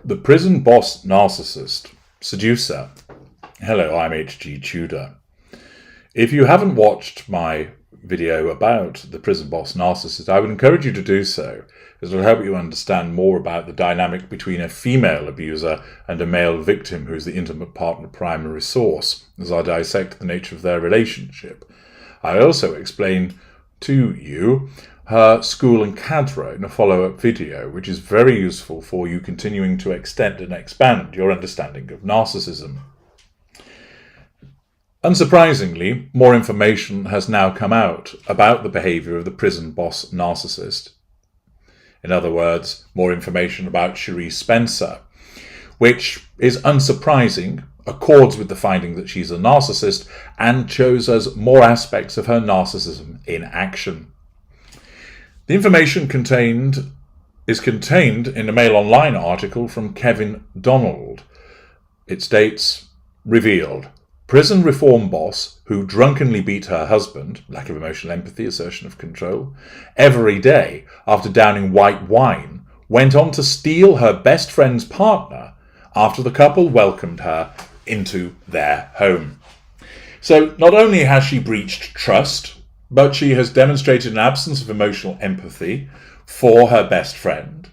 The Prison Boss Narcissist, Seducer. Hello, I'm H.G. Tudor. If you haven't watched my video about the Prison Boss Narcissist, I would encourage you to do so, as it will help you understand more about the dynamic between a female abuser and a male victim who is the intimate partner primary source, as I dissect the nature of their relationship. I also explain to you her school and cadre in a follow-up video, which is very useful for you continuing to extend and expand your understanding of narcissism. Unsurprisingly, more information has now come out about the behaviour of the prison boss narcissist. In other words, more information about Sheree Spencer, which is unsurprising, accords with the finding that she's a narcissist, and shows us more aspects of her narcissism in action. The information is contained in a Mail Online article from Kevin Donald. It states, revealed, prison reform boss who drunkenly beat her husband, lack of emotional empathy, assertion of control, every day after downing white wine, went on to steal her best friend's partner after the couple welcomed her into their home. So not only has she breached trust, but she has demonstrated an absence of emotional empathy for her best friend.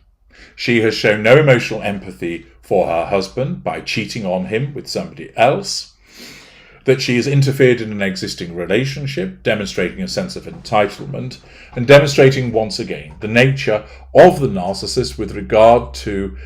She has shown no emotional empathy for her husband by cheating on him with somebody else. That she has interfered in an existing relationship, demonstrating a sense of entitlement, and demonstrating once again the nature of the narcissist with regard to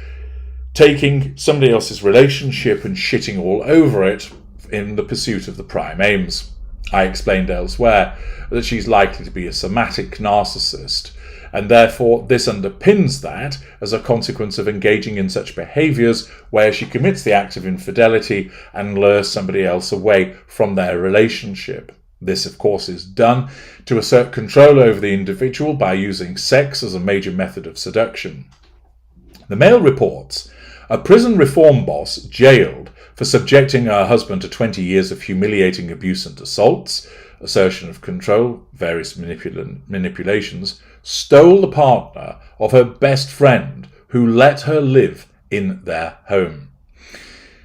taking somebody else's relationship and shitting all over it in the pursuit of the prime aims. I explained elsewhere that she's likely to be a somatic narcissist, and therefore this underpins that as a consequence of engaging in such behaviours where she commits the act of infidelity and lures somebody else away from their relationship. This, of course, is done to assert control over the individual by using sex as a major method of seduction. The Mail reports a prison reform boss jailed for subjecting her husband to 20 years of humiliating abuse and assaults, assertion of control, various manipulations, stole the partner of her best friend who let her live in their home.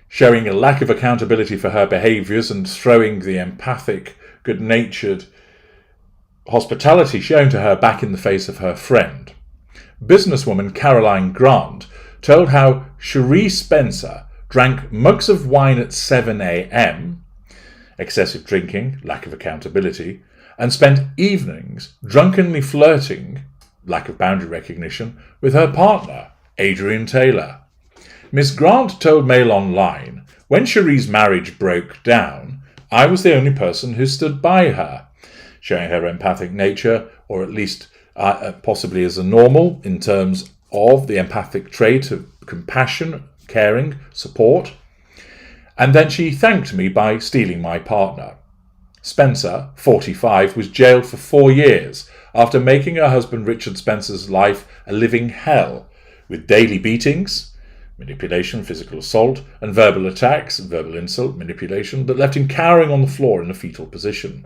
Showing a lack of accountability for her behaviours and throwing the empathic, good-natured hospitality shown to her back in the face of her friend. Businesswoman Caroline Grant told how Sheree Spencer drank mugs of wine at 7 a.m, excessive drinking, lack of accountability, and spent evenings drunkenly flirting, lack of boundary recognition, with her partner, Adrian Taylor. Miss Grant told Mail Online, when Sheree's marriage broke down, I was the only person who stood by her, showing her empathic nature, or at least possibly as a normal in terms of the empathic trait of compassion, caring, support. And then she thanked me by stealing my partner. Spencer, 45, was jailed for 4 years after making her husband Richard Spencer's life a living hell, with daily beatings, manipulation, physical assault, and verbal attacks, verbal insult, manipulation, that left him cowering on the floor in a fetal position.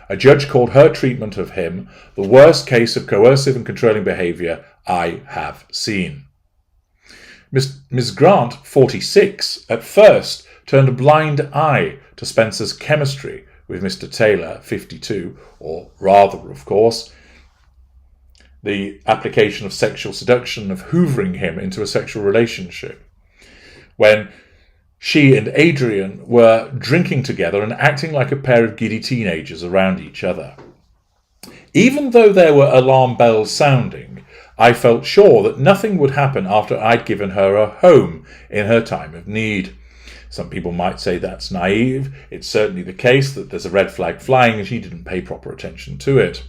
A judge called her treatment of him the worst case of coercive and controlling behaviour I have seen. Miss Grant, 46, at first turned a blind eye to Spencer's chemistry with Mr. Taylor, 52, or rather, of course, the application of sexual seduction, of hoovering him into a sexual relationship, when she and Adrian were drinking together and acting like a pair of giddy teenagers around each other. Even though there were alarm bells sounding, I felt sure that nothing would happen after I'd given her a home in her time of need. Some people might say that's naive. It's certainly the case that there's a red flag flying and she didn't pay proper attention to it.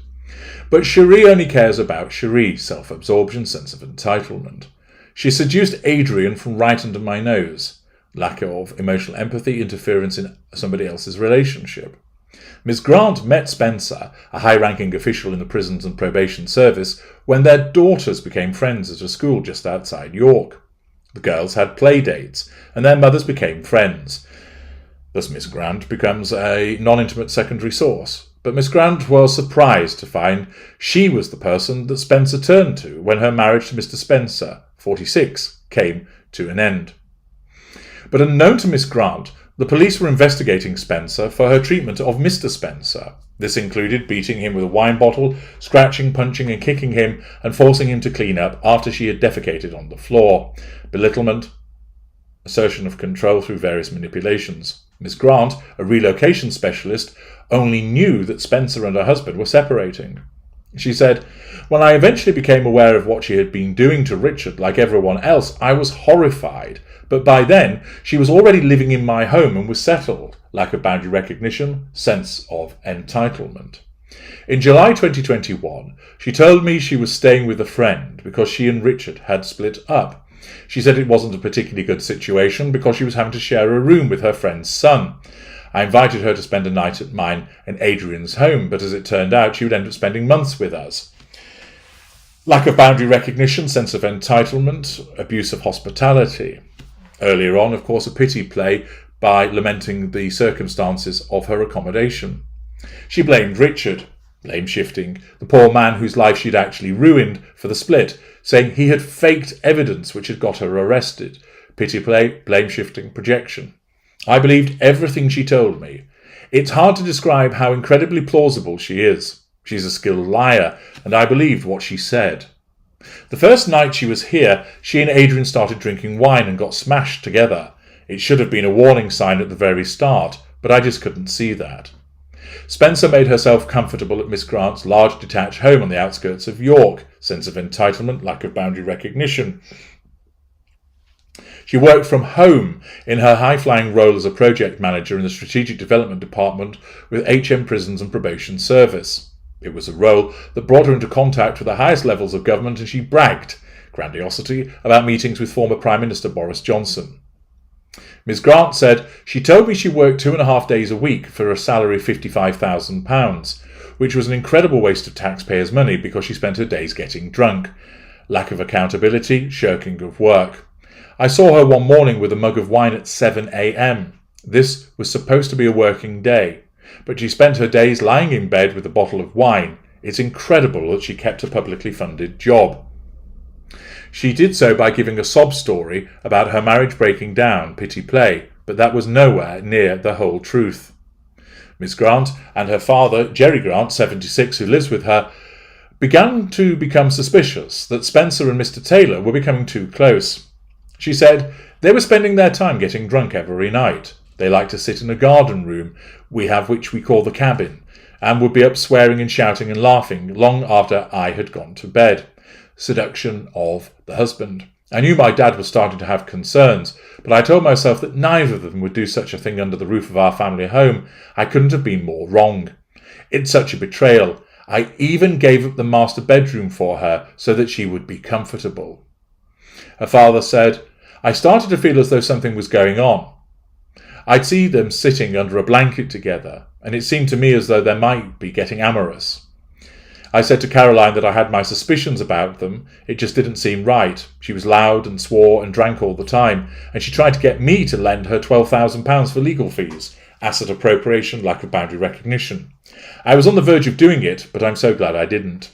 But Sheree only cares about Sheree, self-absorption, sense of entitlement. She seduced Adrian from right under my nose. Lack of emotional empathy, interference in somebody else's relationship. Miss Grant met Spencer, a high-ranking official in the prisons and probation service, when their daughters became friends at a school just outside York. The girls had play dates, and their mothers became friends. Thus Miss Grant becomes a non-intimate secondary source. But Miss Grant was surprised to find she was the person that Spencer turned to when her marriage to Mr. Spencer, 46, came to an end. But unknown to Miss Grant, the police were investigating Spencer for her treatment of Mr. Spencer. This included beating him with a wine bottle, scratching, punching and kicking him, and forcing him to clean up after she had defecated on the floor. Belittlement, assertion of control through various manipulations. Miss Grant, a relocation specialist, only knew that Spencer and her husband were separating. She said, "When I eventually became aware of what she had been doing to Richard, like everyone else, I was horrified. But by then, she was already living in my home and was settled. Lack of boundary recognition, sense of entitlement." In July 2021, she told me she was staying with a friend because she and Richard had split up. She said it wasn't a particularly good situation because she was having to share a room with her friend's son. I invited her to spend a night at mine and Adrian's home, but as it turned out, she would end up spending months with us. Lack of boundary recognition, sense of entitlement, abuse of hospitality. Earlier on, of course, a pity play by lamenting the circumstances of her accommodation. She blamed Richard, blame shifting, the poor man whose life she'd actually ruined, for the split, saying he had faked evidence which had got her arrested. Pity play, blame shifting, projection. I believed everything she told me. It's hard to describe how incredibly plausible she is. She's a skilled liar, and I believed what she said. The first night she was here, she and Adrian started drinking wine and got smashed together. It should have been a warning sign at the very start, but I just couldn't see that. Spencer made herself comfortable at Miss Grant's large detached home on the outskirts of York. Sense of entitlement, lack of boundary recognition. She worked from home in her high-flying role as a project manager in the Strategic Development Department with HM Prisons and Probation Service. It was a role that brought her into contact with the highest levels of government, and she bragged, grandiosity, about meetings with former Prime Minister Boris Johnson. Ms. Grant said, "She told me she worked 2.5 days a week for a salary of £55,000, which was an incredible waste of taxpayers' money because she spent her days getting drunk. Lack of accountability, shirking of work. I saw her one morning with a mug of wine at 7 a.m. This was supposed to be a working day, but she spent her days lying in bed with a bottle of wine. It's incredible that she kept a publicly funded job." She did so by giving a sob story about her marriage breaking down, pity play, but that was nowhere near the whole truth. Miss Grant and her father, Jerry Grant, 76, who lives with her, began to become suspicious that Spencer and Mr. Taylor were becoming too close. She said they were spending their time getting drunk every night. They like to sit in a garden room we have, which we call the cabin, and would be up swearing and shouting and laughing long after I had gone to bed. Seduction of the husband. I knew my dad was starting to have concerns, but I told myself that neither of them would do such a thing under the roof of our family home. I couldn't have been more wrong. It's such a betrayal. I even gave up the master bedroom for her so that she would be comfortable. Her father said, "I started to feel as though something was going on. I'd see them sitting under a blanket together, and it seemed to me as though they might be getting amorous. I said to Caroline that I had my suspicions about them. It just didn't seem right. She was loud and swore and drank all the time, and she tried to get me to lend her £12,000 for legal fees, asset appropriation, lack of boundary recognition. I was on the verge of doing it, but I'm so glad I didn't."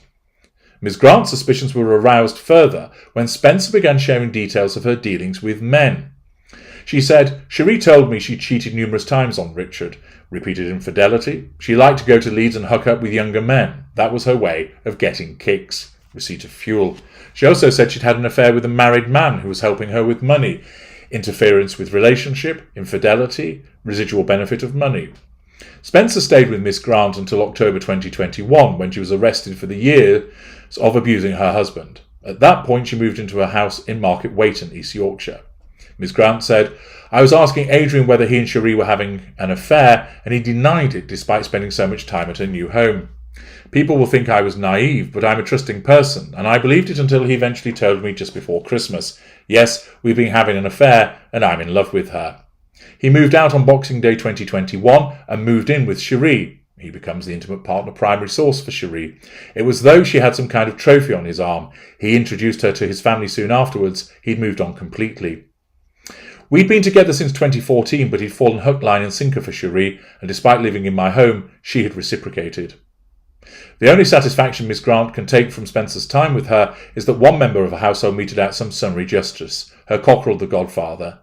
Ms. Grant's suspicions were aroused further when Spencer began sharing details of her dealings with men. She said, "Sheree told me she cheated numerous times on Richard. Repeated infidelity. She liked to go to Leeds and hook up with younger men. That was her way of getting kicks. Receipt of fuel. She also said she'd had an affair with a married man who was helping her with money. Interference with relationship, infidelity, residual benefit of money." Spencer stayed with Miss Grant until October 2021, when she was arrested for the years of abusing her husband. At that point, she moved into a house in Market Weighton, East Yorkshire. Miss Grant said, "I was asking Adrian whether he and Sheree were having an affair, and he denied it despite spending so much time at her new home. People will think I was naive, but I'm a trusting person, and I believed it until he eventually told me just before Christmas. Yes, we've been having an affair, and I'm in love with her. He moved out on Boxing Day 2021 and moved in with Sheree. He becomes the intimate partner primary source for Sheree. It was as though she had some kind of trophy on his arm. He introduced her to his family soon afterwards. He'd moved on completely. We'd been together since 2014, but he'd fallen hook, line and sinker for Sheree, and despite living in my home, she had reciprocated. The only satisfaction Miss Grant can take from Spencer's time with her is that one member of her household meted out some summary justice, her cockerel the godfather.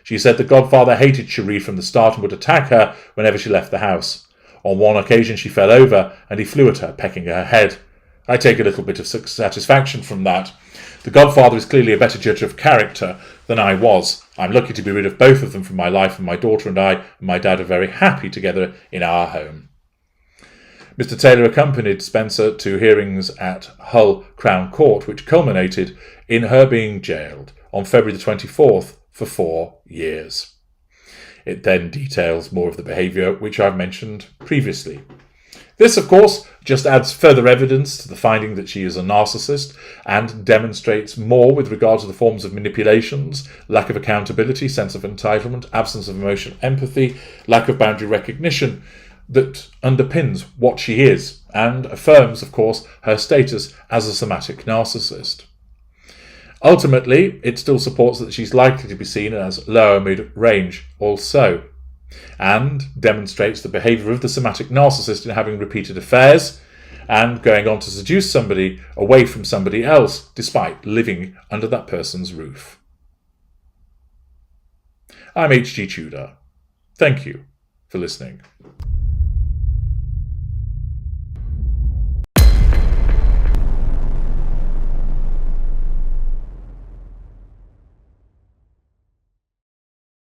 She said the godfather hated Sheree from the start and would attack her whenever she left the house. On one occasion she fell over and he flew at her, pecking her head. I take a little bit of satisfaction from that. The godfather is clearly a better judge of character than I was. I'm lucky to be rid of both of them from my life, and my daughter and I and my dad are very happy together in our home. Mr. Taylor accompanied Spencer to hearings at Hull Crown Court, which culminated in her being jailed on February the 24th for 4 years. It then details more of the behaviour which I've mentioned previously. This, of course, just adds further evidence to the finding that she is a narcissist and demonstrates more with regard to the forms of manipulations, lack of accountability, sense of entitlement, absence of emotional empathy, lack of boundary recognition that underpins what she is and affirms, of course, her status as a somatic narcissist. Ultimately, it still supports that she's likely to be seen as lower mid-range also, and demonstrates the behaviour of the somatic narcissist in having repeated affairs and going on to seduce somebody away from somebody else despite living under that person's roof. I'm H.G. Tudor. Thank you for listening.